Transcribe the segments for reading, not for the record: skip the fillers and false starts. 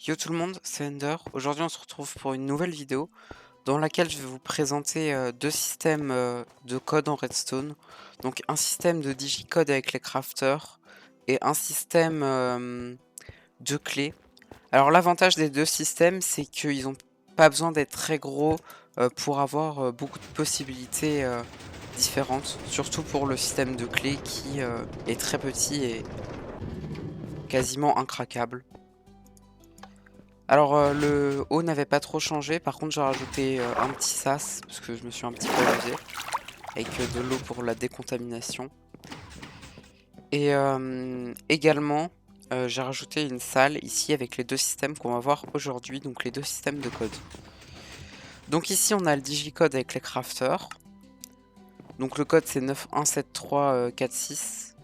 Yo tout le monde, c'est Ender. Aujourd'hui on se retrouve pour une nouvelle vidéo dans laquelle je vais vous présenter deux systèmes de code en Redstone. Donc un système de digicode avec les crafters et un système de clés. Alors l'avantage des deux systèmes, c'est qu'ils n'ont pas besoin d'être très gros pour avoir beaucoup de possibilités différentes. Surtout pour le système de clés qui est très petit et quasiment incraquable. Alors, le haut n'avait pas trop changé. Par contre, j'ai rajouté un petit sas parce que je me suis un petit peu amusé avec de l'eau pour la décontamination. Et également, j'ai rajouté une salle ici avec les deux systèmes qu'on va voir aujourd'hui, donc les deux systèmes de code. Donc ici, on a le digicode avec les crafters. Donc le code c'est 917346.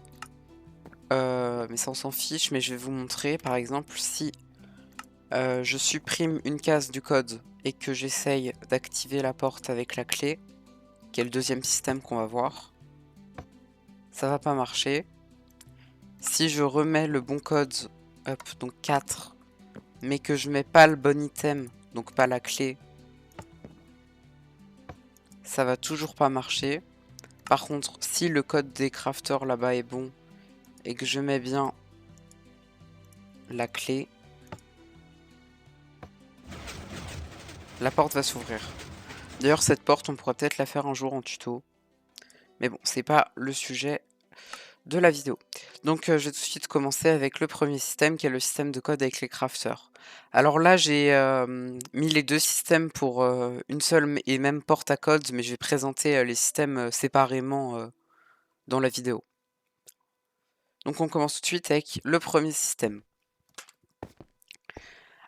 Mais ça on s'en fiche, mais je vais vous montrer par exemple si je supprime une case du code et que j'essaye d'activer la porte avec la clé, qui est le deuxième système qu'on va voir, ça va pas marcher. Si je remets le bon code, hop, donc 4, mais que je mets pas le bon item, donc pas la clé, ça va toujours pas marcher. Par contre, si le code des crafters là-bas est bon et que je mets bien la clé, la porte va s'ouvrir. D'ailleurs, cette porte, on pourrait peut-être la faire un jour en tuto. Mais bon, c'est pas le sujet de la vidéo. Donc je vais tout de suite commencer avec le premier système qui est le système de code avec les crafters. Alors là j'ai mis les deux systèmes pour une seule et même porte à code, mais je vais présenter les systèmes séparément dans la vidéo. Donc on commence tout de suite avec le premier système.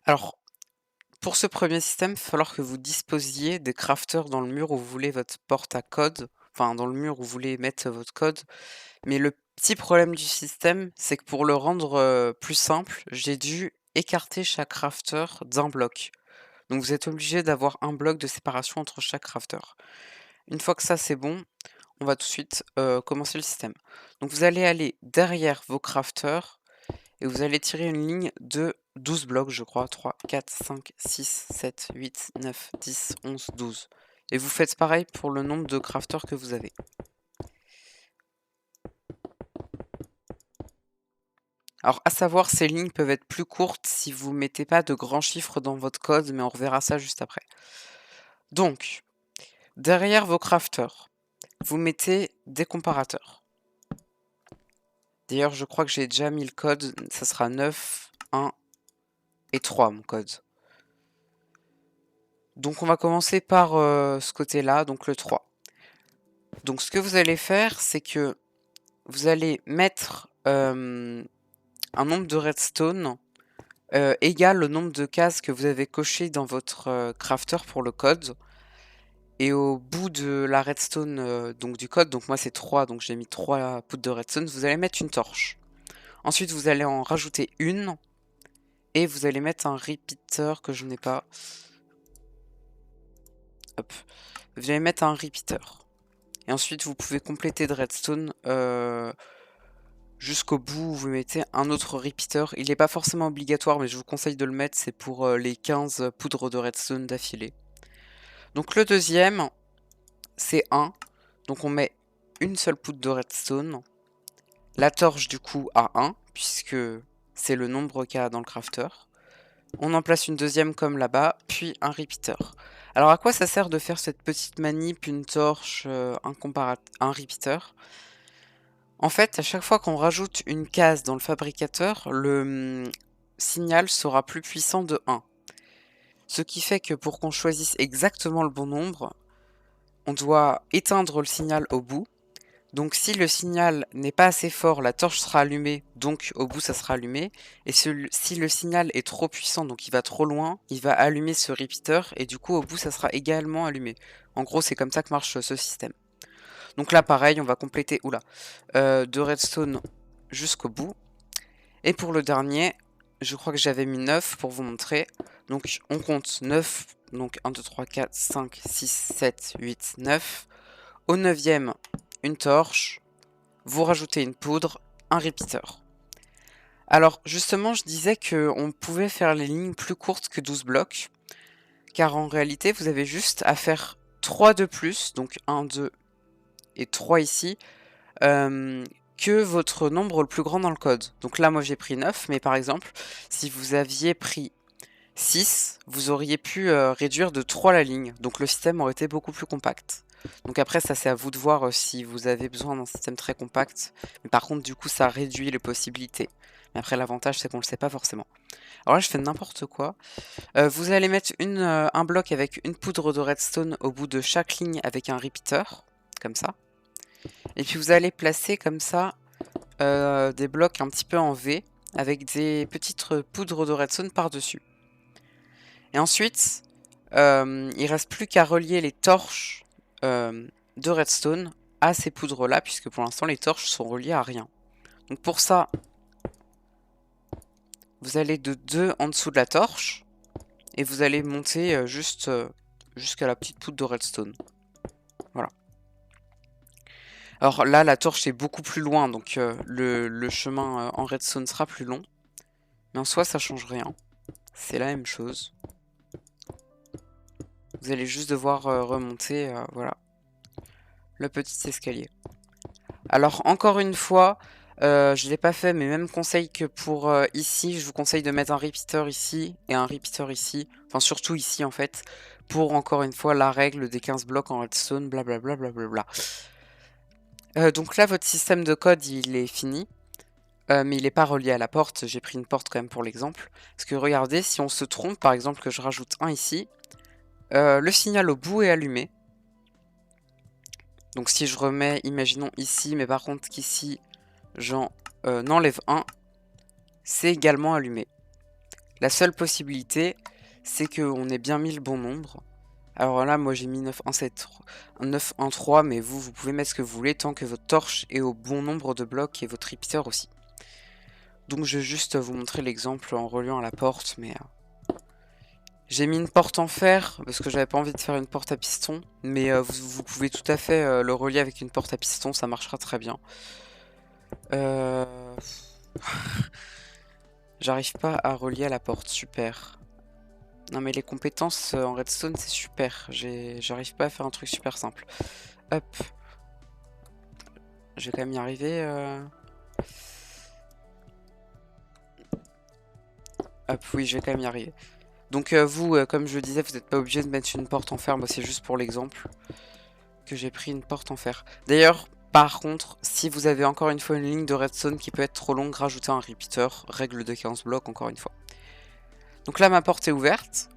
Alors pour ce premier système, il va falloir que vous disposiez des crafters dans le mur où vous voulez votre porte à code, enfin dans le mur où vous voulez mettre votre code. Mais le petit problème du système, c'est que pour le rendre plus simple, j'ai dû écarter chaque crafter d'un bloc. Donc vous êtes obligé d'avoir un bloc de séparation entre chaque crafter. Une fois que ça c'est bon, on va tout de suite commencer le système. Donc vous allez aller derrière vos crafters et vous allez tirer une ligne de 12 blocs, je crois. 3, 4, 5, 6, 7, 8, 9, 10, 11, 12. Et vous faites pareil pour le nombre de crafters que vous avez. Alors, à savoir, ces lignes peuvent être plus courtes si vous mettez pas de grands chiffres dans votre code, mais on reverra ça juste après. Donc, derrière vos crafters, vous mettez des comparateurs. D'ailleurs, je crois que j'ai déjà mis le code, ça sera 9, 1 et 3 mon code. Donc on va commencer par ce côté-là, donc le 3. Donc ce que vous allez faire, c'est que vous allez mettre un nombre de redstone égal au nombre de cases que vous avez cochées dans votre crafter pour le code. Et au bout de la redstone donc du code, donc moi c'est 3, donc j'ai mis 3 poudres de redstone, vous allez mettre une torche. Ensuite vous allez en rajouter une et vous allez mettre un repeater que je n'ai pas. Hop. Vous allez mettre un repeater. Et ensuite vous pouvez compléter de redstone jusqu'au bout où vous mettez un autre repeater. Il n'est pas forcément obligatoire mais je vous conseille de le mettre, c'est pour les 15 poudres de redstone d'affilée. Donc le deuxième c'est 1. Donc on met une seule poudre de redstone. La torche du coup à 1, puisque c'est le nombre qu'il y a dans le crafter. On en place une deuxième comme là-bas, puis un repeater. Alors à quoi ça sert de faire cette petite manip, une torche, un repeater? En fait, à chaque fois qu'on rajoute une case dans le fabricateur, le signal sera plus puissant de 1. Ce qui fait que pour qu'on choisisse exactement le bon nombre, on doit éteindre le signal au bout. Donc si le signal n'est pas assez fort, la torche sera allumée, donc au bout ça sera allumé. Et si le signal est trop puissant, donc il va trop loin, il va allumer ce repeater et du coup au bout ça sera également allumé. En gros c'est comme ça que marche ce système. Donc là pareil, on va compléter de redstone jusqu'au bout. Et pour le dernier, je crois que j'avais mis 9 pour vous montrer. Donc on compte 9, donc 1, 2, 3, 4, 5, 6, 7, 8, 9. Au 9e, une torche. Vous rajoutez une poudre, un repeater. Alors, justement, je disais qu'on pouvait faire les lignes plus courtes que 12 blocs, car en réalité, vous avez juste à faire 3 de plus, donc 1, 2 et 3 ici, que votre nombre le plus grand dans le code. Donc là, moi, j'ai pris 9, mais par exemple, si vous aviez pris 6, vous auriez pu réduire de 3 la ligne, donc le système aurait été beaucoup plus compact. Donc après, ça c'est à vous de voir si vous avez besoin d'un système très compact. Mais par contre, du coup, ça réduit les possibilités. Mais après, l'avantage, c'est qu'on le sait pas forcément. Alors là, je fais n'importe quoi. Vous allez mettre un bloc avec une poudre de redstone au bout de chaque ligne avec un repeater, comme ça. Et puis vous allez placer comme ça des blocs un petit peu en V, avec des petites poudres de redstone par-dessus. Et ensuite, il reste plus qu'à relier les torches de redstone à ces poudres-là, puisque pour l'instant les torches sont reliées à rien. Donc pour ça, vous allez de 2 en dessous de la torche, et vous allez monter jusqu'à la petite poudre de redstone. Voilà. Alors là, la torche est beaucoup plus loin, donc le chemin en redstone sera plus long. Mais en soi, ça change rien. C'est la même chose. Vous allez juste devoir remonter, voilà, le petit escalier. Alors encore une fois, je ne l'ai pas fait, mais même conseil que pour ici, je vous conseille de mettre un repeater ici et un repeater ici. Enfin surtout ici en fait, pour encore une fois la règle des 15 blocs en redstone, blablabla. Blablabla. Donc là, votre système de code, il est fini. Mais il n'est pas relié à la porte, j'ai pris une porte quand même pour l'exemple. Parce que regardez, si on se trompe, par exemple que je rajoute un ici, le signal au bout est allumé. Donc si je remets, imaginons ici, mais par contre qu'ici, j'en enlève un, c'est également allumé. La seule possibilité, c'est qu'on ait bien mis le bon nombre. Alors là, moi j'ai mis 9, 1, 7, 9, 1, 3, mais vous pouvez mettre ce que vous voulez tant que votre torche est au bon nombre de blocs et votre repeater aussi. Donc je vais juste vous montrer l'exemple en reliant à la porte, mais j'ai mis une porte en fer parce que j'avais pas envie de faire une porte à piston, mais vous pouvez tout à fait le relier avec une porte à piston, ça marchera très bien. J'arrive pas à relier à la porte, super. Non mais les compétences en redstone c'est super, j'arrive pas à faire un truc super simple. Hop. Je vais quand même y arriver. Hop, oui, je vais quand même y arriver. Donc vous, comme je le disais, vous n'êtes pas obligé de mettre une porte en fer, moi c'est juste pour l'exemple que j'ai pris une porte en fer. D'ailleurs, par contre, si vous avez encore une fois une ligne de redstone qui peut être trop longue, rajoutez un repeater, règle de 15 blocs encore une fois. Donc là ma porte est ouverte.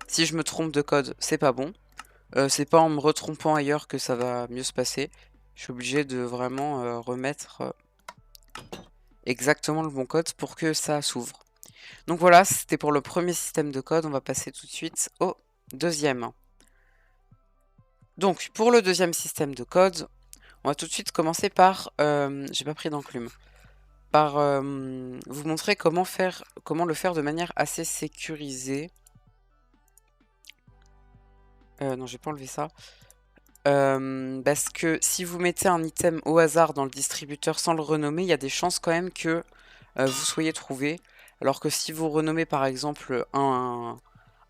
Si je me trompe de code, c'est pas bon. C'est pas en me retrompant ailleurs que ça va mieux se passer. Je suis obligé de vraiment remettre exactement le bon code pour que ça s'ouvre. Donc voilà, c'était pour le premier système de code. On va passer tout de suite au deuxième. Donc pour le deuxième système de code, on va tout de suite commencer par, j'ai pas pris d'enclume, par vous montrer comment le faire de manière assez sécurisée. Non, j'ai pas enlevé ça. Parce que si vous mettez un item au hasard dans le distributeur sans le renommer, il y a des chances quand même que vous soyez trouvé. Alors que si vous renommez par exemple un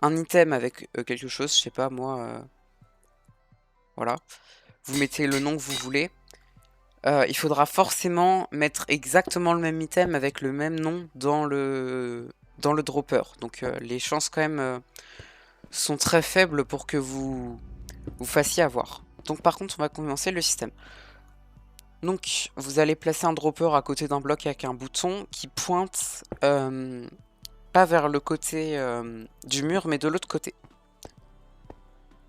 item avec quelque chose, je sais pas moi, voilà, vous mettez le nom que vous voulez, il faudra forcément mettre exactement le même item avec le même nom dans le dropper. Donc les chances quand même sont très faibles pour que vous fassiez avoir. Donc par contre, on va commencer le système. Donc vous allez placer un dropper à côté d'un bloc avec un bouton qui pointe pas vers le côté du mur, mais de l'autre côté.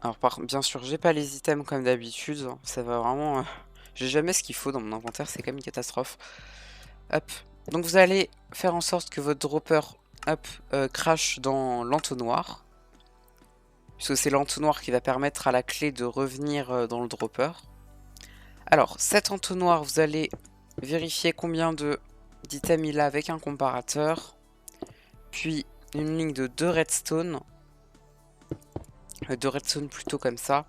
Alors bien sûr, j'ai pas les items comme d'habitude, ça va vraiment... j'ai jamais ce qu'il faut dans mon inventaire, c'est quand même une catastrophe. Hop. Donc vous allez faire en sorte que votre dropper crache dans l'entonnoir. Puisque c'est l'entonnoir qui va permettre à la clé de revenir dans le dropper. Alors, cet entonnoir, vous allez vérifier combien d'items il a avec un comparateur. Puis une ligne de 2 redstone. 2 redstone plutôt comme ça.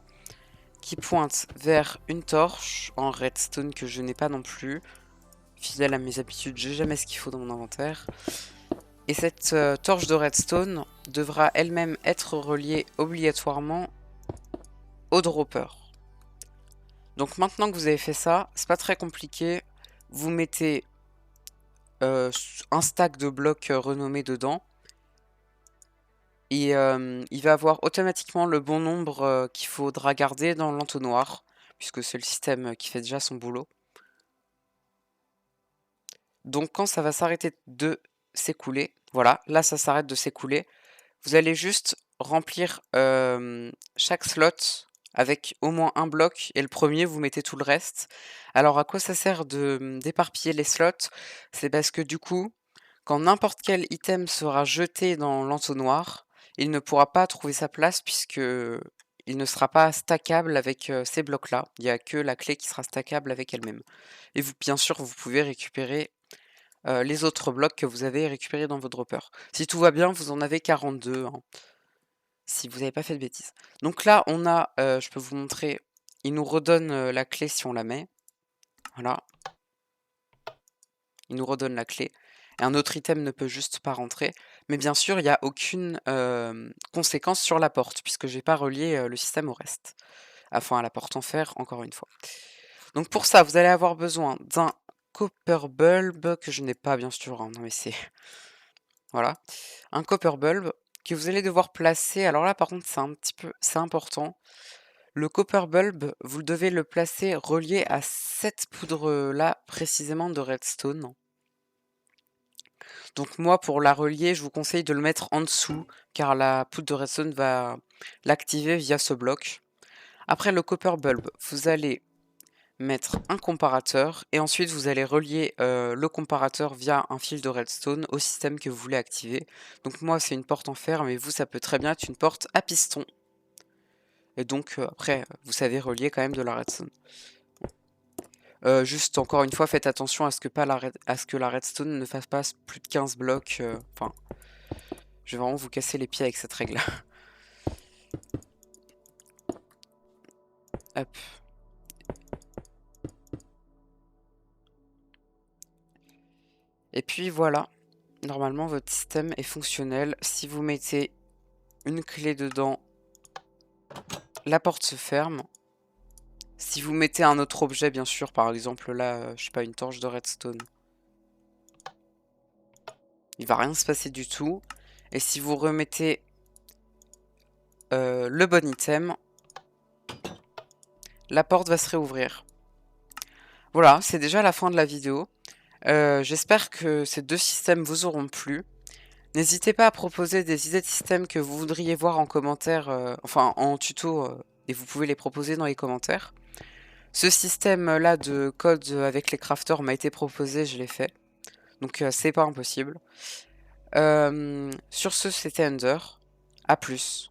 Qui pointe vers une torche en redstone que je n'ai pas non plus. fidèle à mes habitudes, j'ai jamais ce qu'il faut dans mon inventaire. Et cette torche de redstone devra elle-même être reliée obligatoirement au dropper. Donc maintenant que vous avez fait ça, c'est pas très compliqué. Vous mettez un stack de blocs renommés dedans. Et il va avoir automatiquement le bon nombre qu'il faudra garder dans l'entonnoir, puisque c'est le système qui fait déjà son boulot. Donc quand ça va s'arrêter de s'écouler, voilà, là ça s'arrête de s'écouler, vous allez juste remplir chaque slot avec au moins un bloc, et le premier vous mettez tout le reste. Alors à quoi ça sert d'éparpiller les slots? C'est parce que du coup, quand n'importe quel item sera jeté dans l'entonnoir, il ne pourra pas trouver sa place puisque il ne sera pas stackable avec ces blocs-là. Il n'y a que la clé qui sera stackable avec elle-même. Et vous, bien sûr, vous pouvez récupérer les autres blocs que vous avez récupérés dans vos droppers. Si tout va bien, vous en avez 42, hein, si vous n'avez pas fait de bêtises. Donc là, on a, je peux vous montrer, il nous redonne la clé si on la met. Voilà. Il nous redonne la clé. Et un autre item ne peut juste pas rentrer. Mais bien sûr, il n'y a aucune conséquence sur la porte, puisque j'ai pas relié le système au reste. Enfin, à la porte en fer, encore une fois. Donc pour ça, vous allez avoir besoin d'un copper bulb, que je n'ai pas bien sûr, hein, non mais c'est... Voilà. Un copper bulb, que vous allez devoir placer... Alors là, par contre, c'est un petit peu... C'est important. Le copper bulb, vous devez le placer relié à cette poudre-là, précisément de redstone. Donc moi, pour la relier, je vous conseille de le mettre en dessous, car la poudre de redstone va l'activer via ce bloc. Après le copper bulb, vous allez mettre un comparateur, et ensuite vous allez relier le comparateur via un fil de redstone au système que vous voulez activer. Donc moi, c'est une porte en fer, mais vous, ça peut très bien être une porte à piston. Et donc après, vous savez relier quand même de la redstone. Juste encore une fois, faites attention à ce que, la redstone ne fasse pas plus de 15 blocs. Enfin, je vais vraiment vous casser les pieds avec cette règle. Hop. Et puis voilà, normalement votre système est fonctionnel. Si vous mettez une clé dedans, la porte se ferme. Si vous mettez un autre objet, bien sûr, par exemple là, je sais pas, une torche de redstone, il va rien se passer du tout. Et si vous remettez le bon item, la porte va se réouvrir. Voilà, c'est déjà la fin de la vidéo. J'espère que ces deux systèmes vous auront plu. N'hésitez pas à proposer des idées de systèmes que vous voudriez voir en commentaire, enfin en tuto, et vous pouvez les proposer dans les commentaires. Ce système-là de code avec les crafters m'a été proposé, je l'ai fait. Donc c'est pas impossible. Sur ce, c'était Ender. A plus.